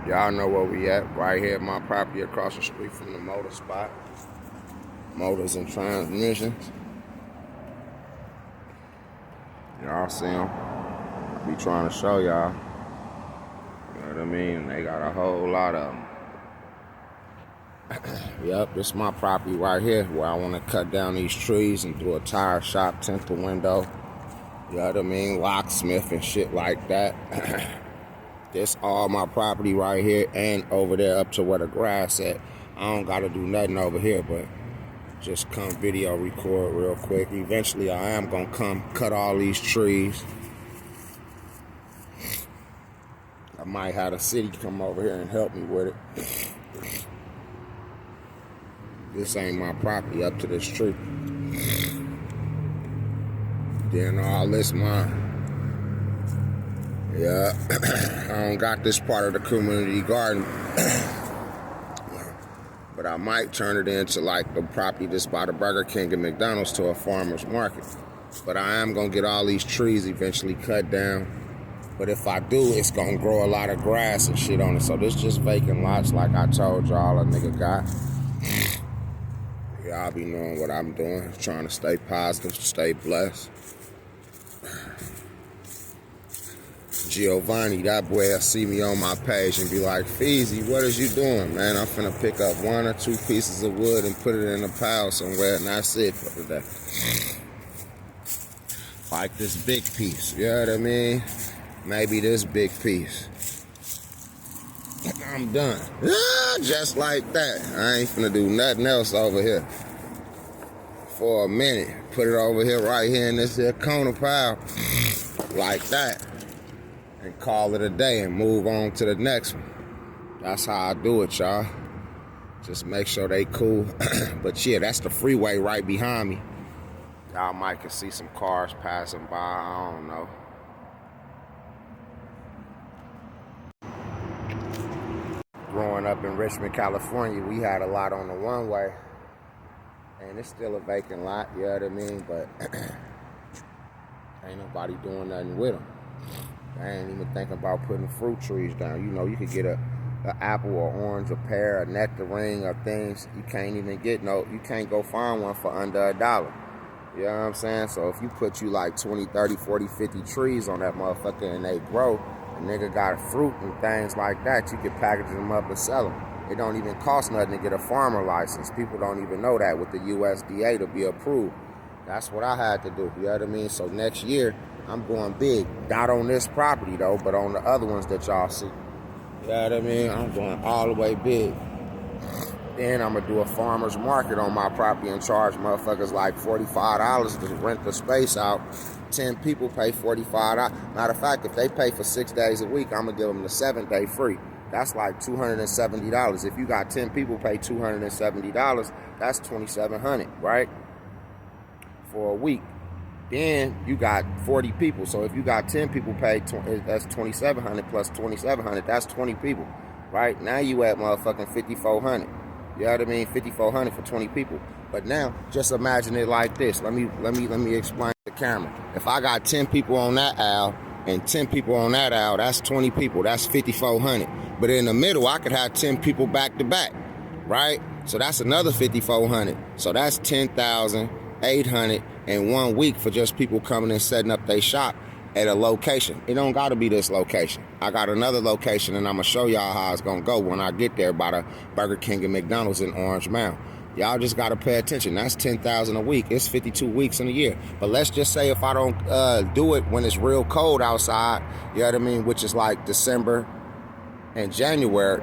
Y'all know where we at. Right here at my property across the street from the motor spot. Motors and transmissions. Y'all see them? I be trying to show y'all. You know what I mean? They got a whole lot of them. Yep, this is my property right here where I want to cut down these trees and do a tire shop, tint the window. You know what I mean? Locksmith and shit like that. This all my property right here and over there up to where the grass at. I don't got to do nothing over here, but just come video record real quick. Eventually I am going to come cut all these trees. I might have the city come over here and help me with it. This ain't my property up to this tree. Then all this mine. Yeah, I don't got this part of the community garden. But I might turn it into like the property that's by the Burger King and McDonald's to a farmer's market. But I am gonna get all these trees eventually cut down. But if I do, it's gonna grow a lot of grass and shit on it. So this just vacant lots like I told y'all a nigga got. Y'all be knowing what I'm doing, trying to stay positive, stay blessed. Giovanni, that boy will see me on my page and be like, Feezy, what is you doing, man? I'm finna pick up 1 or 2 pieces of wood and put it in a pile somewhere, and that's it for today. Like this big piece, you know what I mean? Maybe this big piece. I'm done. Just like that. I ain't finna do nothing else over here for a minute. Put it over here, right here in this here corner pile, like that. And call it a day and move on to the next one. That's how I do it, y'all. Just make sure they cool. But yeah, that's the freeway right behind me. Y'all might can see some cars passing by, I don't know. Growing up in Richmond, California, we had a lot on the one-way. And it's still a vacant lot, you know what I mean? But ain't nobody doing nothing with them. I ain't even thinking about putting fruit trees down. You know, you could get an apple or orange, a pear, a nectarine, or things. You can't even get you can't go find one for under $1. You know what I'm saying? So if you put you like 20, 30, 40, 50 trees on that motherfucker and they grow, a nigga got fruit and things like that, you can package them up and sell them. It don't even cost nothing to get a farmer license. People don't even know that with the USDA to be approved. That's what I had to do, you know what I mean? So next year, I'm going big. Not on this property though, but on the other ones that y'all see. You know what I mean? I'm going all the way big. Then I'm gonna do a farmer's market on my property and charge motherfuckers like $45 to rent the space out. 10 people pay $45. Matter of fact, if they pay for 6 days a week, I'm gonna give them the 7th day free. That's like $270. If you got 10 people pay $270, that's $2,700, right? For a week. Then you got 40 people. So if you got 10 people paid, that's $2,700 plus $2,700. That's 20 people, right? Now you at motherfucking $5,400. You know what I mean? $5,400 for 20 people. But now, just imagine it like this. Let me explain the camera. If I got 10 people on that aisle and 10 people on that aisle, that's 20 people. That's $5,400. But in the middle, I could have 10 people back to back, right? So that's another $5,400. So that's $10,800 in 1 week for just people coming and setting up their shop at a location. It don't gotta be this location. I got another location and I'm gonna show y'all how it's gonna go when I get there by the Burger King and McDonald's in Orange Mound. Y'all just gotta pay attention. That's $10,000 a week. It's 52 weeks in a year. But let's just say if I don't do it when it's real cold outside, you know what I mean, which is like December and January.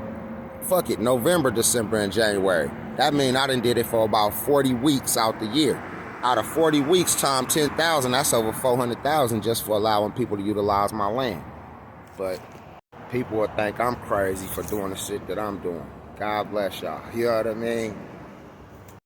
Fuck it, November, December, and January. That means I done did it for about 40 weeks out the year. Out of 40 weeks times 10,000, that's over 400,000 just for allowing people to utilize my land. But people will think I'm crazy for doing the shit that I'm doing. God bless y'all. You know what I mean?